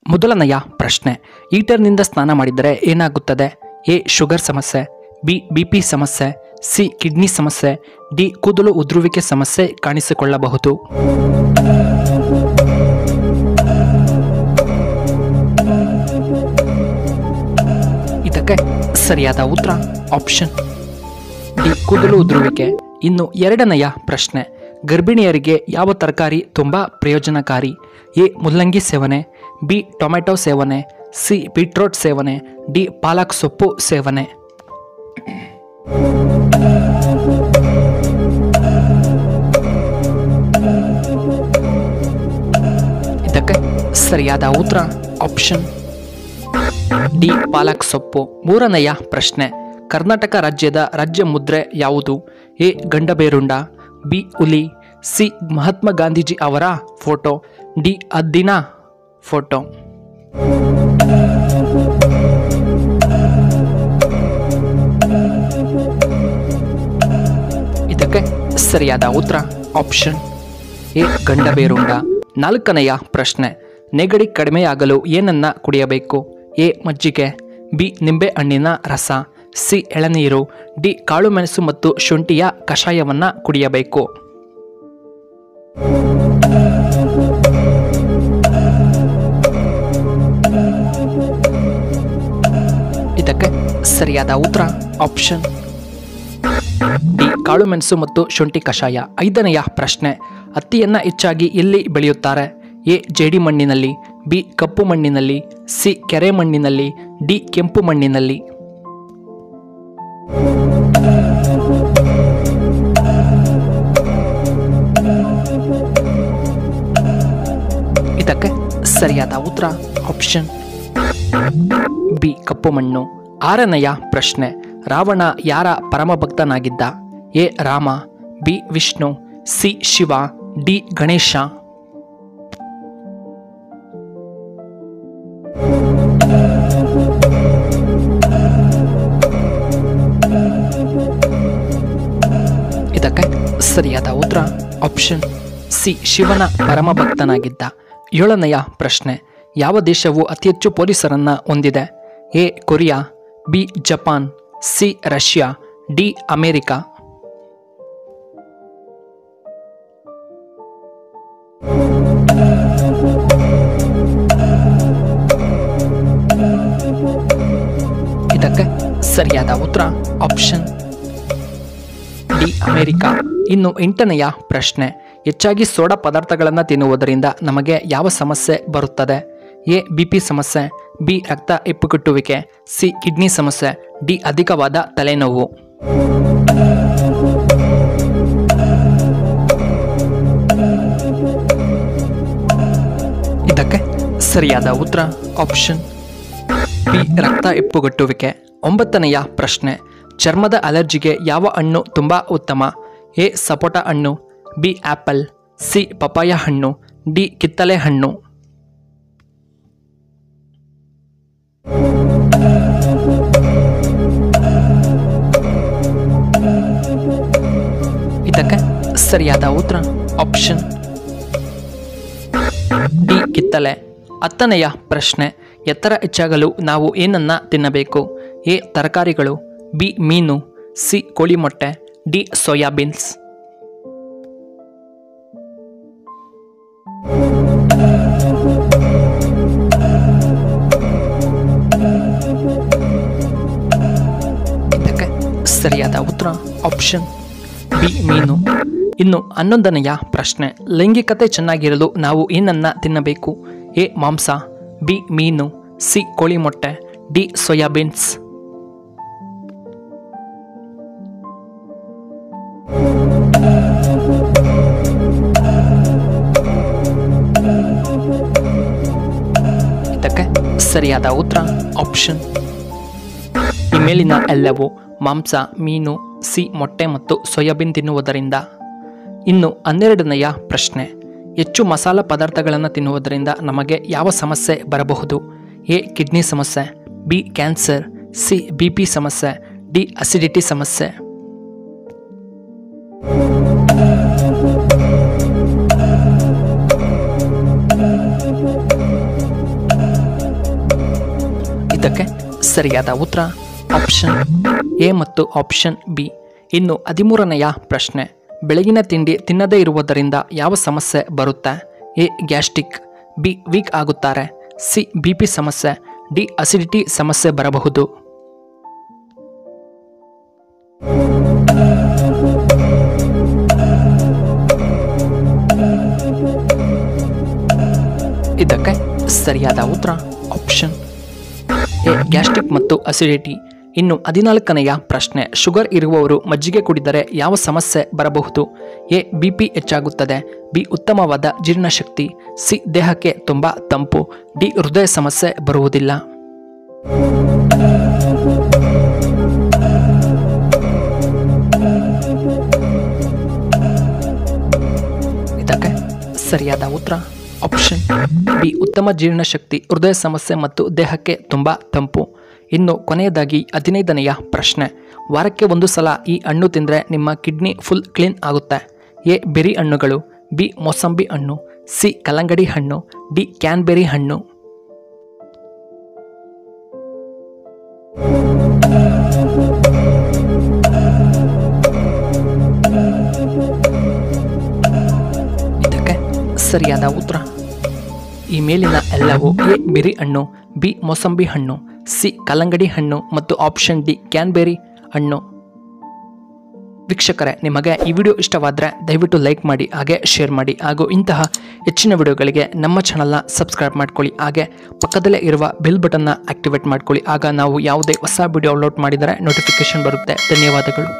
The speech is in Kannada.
ಮೊದಲನೆಯ ಪ್ರಶ್ನೆ, ಹೀಟರ್ನಿಂದ ಸ್ನಾನ ಮಾಡಿದರೆ ಏನಾಗುತ್ತದೆ? ಎ. ಶುಗರ್ ಸಮಸ್ಯೆ, ಬಿ. BP ಸಮಸ್ಯೆ, ಸಿ. ಕಿಡ್ನಿ ಸಮಸ್ಯೆ, ಡಿ. ಕೂದಲು ಉದುರುವಿಕೆ ಸಮಸ್ಯೆ ಕಾಣಿಸಿಕೊಳ್ಳಬಹುದು. ಇದಕ್ಕೆ ಸರಿಯಾದ ಉತ್ತರ ಆಪ್ಷನ್ ಡಿ, ಕೂದಲು ಉದುರುವಿಕೆ. ಇನ್ನು ಎರಡನೆಯ ಪ್ರಶ್ನೆ, ಗರ್ಭಿಣಿಯರಿಗೆ ಯಾವ ತರಕಾರಿ ತುಂಬ ಪ್ರಯೋಜನಕಾರಿ? ಎ. ಮುಲ್ಲಂಗಿ ಸೇವನೆ, ಬಿ. ಟೊಮೆಟೊ ಸೇವನೆ, ಸಿ. ಬೀಟ್ರೋಟ್ ಸೇವನೆ, ಡಿ. ಪಾಲಕ್ ಸೊಪ್ಪು ಸೇವನೆ. ಇದಕ್ಕೆ ಸರಿಯಾದ ಉತ್ತರ ಆಪ್ಷನ್ ಡಿ, ಪಾಲಕ್ ಸೊಪ್ಪು. ಮೂರನೆಯ ಪ್ರಶ್ನೆ, ಕರ್ನಾಟಕ ರಾಜ್ಯದ ರಾಜ್ಯ ಮುದ್ರೆ ಯಾವುದು? ಎ. ಗಂಡಬೇರುಂಡ, ಬಿ. ಹುಲಿ, ಸಿ. ಮಹಾತ್ಮ ಗಾಂಧೀಜಿ ಅವರ ಫೋಟೋ, ಡಿ. ಹದ್ದಿನ ಫೋಟೋ. ಇದಕ್ಕೆ ಸರಿಯಾದ ಉತ್ತರ ಆಪ್ಷನ್ ಎ. ಗಂಡಬೇರುಂಡ. ನಾಲ್ಕನೆಯ ಪ್ರಶ್ನೆ, ನೆಗಡಿ ಕಡಿಮೆಯಾಗಲು ಏನನ್ನ ಕುಡಿಯಬೇಕು? ಎ. ಮಜ್ಜಿಗೆ, ಬಿ. ನಿಂಬೆ ಹಣ್ಣಿನ ರಸ, ಸಿ. ಎಳನೀರು, ಡಿ. ಕಾಳುಮೆಣಸು ಮತ್ತು ಶುಂಠಿಯ ಕಷಾಯವನ್ನ ಕುಡಿಯಬೇಕು. ಇದಕ್ಕೆ ಸರಿಯಾದ ಉತ್ತರ ಆಪ್ಷನ್ ಡಿ. ಕಾಳುಮೆಣಸು ಮತ್ತು ಶುಂಠಿ ಕಷಾಯ. ಐದನೆಯ ಪ್ರಶ್ನೆ, ಹತ್ತಿಯನ್ನ ಹೆಚ್ಚಾಗಿ ಎಲ್ಲಿ ಬೆಳೆಯುತ್ತಾರೆ? ಎ. ಜೇಡಿ ಮಣ್ಣಿನಲ್ಲಿ, ಬಿ. ಕಪ್ಪು ಮಣ್ಣಿನಲ್ಲಿ, ಸಿ. ಕೆರೆ ಮಣ್ಣಿನಲ್ಲಿ, ಡಿ. ಕೆಂಪು ಮಣ್ಣಿನಲ್ಲಿ. ಇದಕ್ಕೆ ಸರಿಯಾದ ಉತ್ತರ ಆಪ್ಷನ್ ಬಿ. ಕಪ್ಪು ಮಣ್ಣು. ಆರನೆಯ ಪ್ರಶ್ನೆ, ರಾವಣ ಯಾರ ಪರಮಭಕ್ತನಾಗಿದ್ದ? A. Rama, B. Vishnu, C. Shiva, D. Ganesha. ಇದಕ್ಕೆ ಸರಿಯಾದ ಉತ್ತರ ಆಪ್ಷನ್ ಸಿ. ಶಿವನ ಪರಮಭಕ್ತನಾಗಿದ್ದ. ಏಳನೆಯ ಪ್ರಶ್ನೆ, ಯಾವ ದೇಶವು ಅತಿ ಹೆಚ್ಚು ಪೊಲೀಸರನ್ನ ಹೊಂದಿದೆ? A. Korea, B. Japan, C. Russia, D. America. ಇದಕ್ಕೆ ಸರಿಯಾದ ಉತ್ತರ ಆಪ್ಷನ್ ಡಿ. ಅಮೆರಿಕ. ಇನ್ನು ಎಂಟನೆಯ ಪ್ರಶ್ನೆ, ಹೆಚ್ಚಾಗಿ ಸೋಡಾ ಪದಾರ್ಥಗಳನ್ನು ತಿನ್ನುವುದರಿಂದ ನಮಗೆ ಯಾವ ಸಮಸ್ಯೆ ಬರುತ್ತದೆ? ಎ. BP ಸಮಸ್ಯೆ, ಬಿ. ರಕ್ತ ಹೆಪ್ಪುಗಟ್ಟುವಿಕೆ, ಸಿ. ಕಿಡ್ನಿ ಸಮಸ್ಯೆ, ಡಿ. ಅಧಿಕವಾದ ತಲೆನೋವು. ಇದಕ್ಕೆ ಸರಿಯಾದ ಉತ್ತರ ಆಪ್ಷನ್ ಬಿ. ರಕ್ತ ಹೆಪ್ಪುಗಟ್ಟುವಿಕೆ. ಒಂಬತ್ತನೆಯ ಪ್ರಶ್ನೆ, ಚರ್ಮದ ಅಲರ್ಜಿಗೆ ಯಾವ ಹಣ್ಣು ತುಂಬ ಉತ್ತಮ? ಎ. ಸಪೋಟ ಹಣ್ಣು, ಬಿ. Apple, C. ಪಪಾಯ ಹಣ್ಣು, ಡಿ. ಕಿತ್ತಳೆ ಹಣ್ಣು. ಇದಕ್ಕೆ ಸರಿಯಾದ ಉತ್ತರ ಆಪ್ಷನ್ ಡಿ. ಕಿತ್ತಳೆ. ಹತ್ತನೆಯ ಪ್ರಶ್ನೆ, ಎತ್ತರ ಹೆಚ್ಚಾಗಲು ನಾವು ಏನನ್ನ ತಿನ್ನಬೇಕು? ಎ. ತರಕಾರಿಗಳು, ಬಿ. ಮೀನು, ಸಿ. ಕೋಳಿ ಮೊಟ್ಟೆ, ಡಿ. ಸೋಯಾಬೀನ್ಸ್. ಇದಕ್ಕೆ ಸರಿಯಾದ ಉತ್ತರ ಆಪ್ಷನ್ ಬಿ. ಮೀನು. ಇನ್ನು 11ನೆಯ ಪ್ರಶ್ನೆ, ಲೈಂಗಿಕತೆ ಚೆನ್ನಾಗಿರಲು ನಾವು ಏನನ್ನ ತಿನ್ನಬೇಕು? ಎ. ಮಾಂಸ, ಬಿ. ಮೀನು, ಸಿ. ಕೋಳಿ ಮೊಟ್ಟೆ, ಡಿ. ಸೋಯಾಬೀನ್ಸ್. ಇದಕ್ಕೆ ಸರಿಯಾದ ಉತ್ತರ ಆಪ್ಷನ್ ಈ ಮೇಲಿನ ಎಲ್ಲವೂ ಮಾಂಸ, ಮೀನು, ಸಿ. ಮೊಟ್ಟೆ ಮತ್ತು ಸೋಯಾಬೀನ್ ತಿನ್ನುವುದರಿಂದ. ಇನ್ನು 12ನೆಯ ಪ್ರಶ್ನೆ, ಹೆಚ್ಚು ಮಸಾಲ ಪದಾರ್ಥಗಳನ್ನು ತಿನ್ನುವುದರಿಂದ ನಮಗೆ ಯಾವ ಸಮಸ್ಯೆ ಬರಬಹುದು? ಎ. ಕಿಡ್ನಿ ಸಮಸ್ಯೆ, ಬಿ. Cancer, C. BP ಸಮಸ್ಯೆ, ಡಿ. ಅಸಿಡಿಟಿ ಸಮಸ್ಯೆ. ಇದಕ್ಕೆ ಸರಿಯಾದ ಉತ್ತರ ಆಪ್ಷನ್ ಎ ಮತ್ತು ಆಪ್ಷನ್ ಬಿ. ಇನ್ನು 13ನೆಯ ಪ್ರಶ್ನೆ. ಬೆಳಗಿನ ತಿಂಡಿ ತಿನ್ನದೇ ಇರುವುದರಿಂದ ಯಾವ ಸಮಸ್ಯೆ ಬರುತ್ತೆ? ಎ ಗ್ಯಾಸ್ಟ್ರಿಕ್, ಬಿ ವೀಕ್ ಆಗುತ್ತಾರೆ, ಸಿ BP ಸಮಸ್ಯೆ, ಡಿ ಅಸಿಡಿಟಿ ಸಮಸ್ಯೆ ಬರಬಹುದು. ಇದಕ್ಕೆ ಸರಿಯಾದ ಉತ್ತರ ಆಪ್ಷನ್ ಎ ಗ್ಯಾಸ್ಟ್ರಿಕ್ ಮತ್ತು ಅಸಿಡಿಟಿ. ಇನ್ನು 14ನೆಯ ಪ್ರಶ್ನೆ. ಶುಗರ್ ಇರುವವರು ಮಜ್ಜಿಗೆ ಕುಡಿದರೆ ಯಾವ ಸಮಸ್ಯೆ ಬರಬಹುದು? ಎ BP ಹೆಚ್ಚಾಗುತ್ತದೆ, ಬಿ ಉತ್ತಮವಾದ ಜೀರ್ಣಶಕ್ತಿ, ಸಿ ದೇಹಕ್ಕೆ ತುಂಬ ತಂಪು, ಡಿ ಹೃದಯ ಸಮಸ್ಯೆ ಬರುವುದಿಲ್ಲ. ಇದಕ್ಕೆ ಸರಿಯಾದ ಉತ್ತರ ಆಪ್ಷನ್ ಬಿ ಉತ್ತಮ ಜೀರ್ಣಶಕ್ತಿ, ಹೃದಯ ಸಮಸ್ಯೆ ಮತ್ತು ದೇಹಕ್ಕೆ ತುಂಬ ತಂಪು. ಇನ್ನು ಕೊನೆಯದಾಗಿ 15ನೆಯ ಪ್ರಶ್ನೆ. ವಾರಕ್ಕೆ 1 ಸಲ ಈ ಹಣ್ಣು ತಿಂದರೆ ನಿಮ್ಮ ಕಿಡ್ನಿ ಫುಲ್ ಕ್ಲೀನ್ ಆಗುತ್ತೆ. ಎ ಬೆರಿ ಹಣ್ಣುಗಳು, ಬಿ ಮೋಸಂಬಿ ಹಣ್ಣು, ಸಿ ಕಲ್ಲಂಗಡಿ ಹಣ್ಣು, ಡಿ ಕ್ಯಾನ್ಬೆರಿ ಹಣ್ಣು. ಇದಕ್ಕೆ ಸರಿಯಾದ ಉತ್ತರ ಈ ಮೇಲಿನ ಎಲ್ಲವೂ. ಎ ಬೆರಿ ಹಣ್ಣು, ಬಿ ಮೋಸಂಬಿ ಹಣ್ಣು, ಸಿ ಕಲ್ಲಂಗಡಿ ಹಣ್ಣು ಮತ್ತು ಆಪ್ಷನ್ ಡಿ ಕ್ಯಾನ್ಬೆರಿ ಹಣ್ಣು. ವೀಕ್ಷಕರೇ, ನಿಮಗೆ ಈ ವಿಡಿಯೋ ಇಷ್ಟವಾದರೆ ದಯವಿಟ್ಟು ಲೈಕ್ ಮಾಡಿ, ಹಾಗೆ ಶೇರ್ ಮಾಡಿ, ಹಾಗೂ ಇಂತಹ ಹೆಚ್ಚಿನ ವಿಡಿಯೋಗಳಿಗೆ ನಮ್ಮ ಚಾನಲ್ನ ಸಬ್ಸ್ಕ್ರೈಬ್ ಮಾಡ್ಕೊಳ್ಳಿ. ಹಾಗೆ ಪಕ್ಕದಲ್ಲೇ ಇರುವ ಬೆಲ್ ಬಟನ್ನ ಆಕ್ಟಿವೇಟ್ ಮಾಡ್ಕೊಳ್ಳಿ. ಆಗ ನಾವು ಯಾವುದೇ ಹೊಸ ವಿಡಿಯೋ ಅಪ್ಲೋಡ್ ಮಾಡಿದರೆ ನೋಟಿಫಿಕೇಶನ್ ಬರುತ್ತೆ. ಧನ್ಯವಾದಗಳು.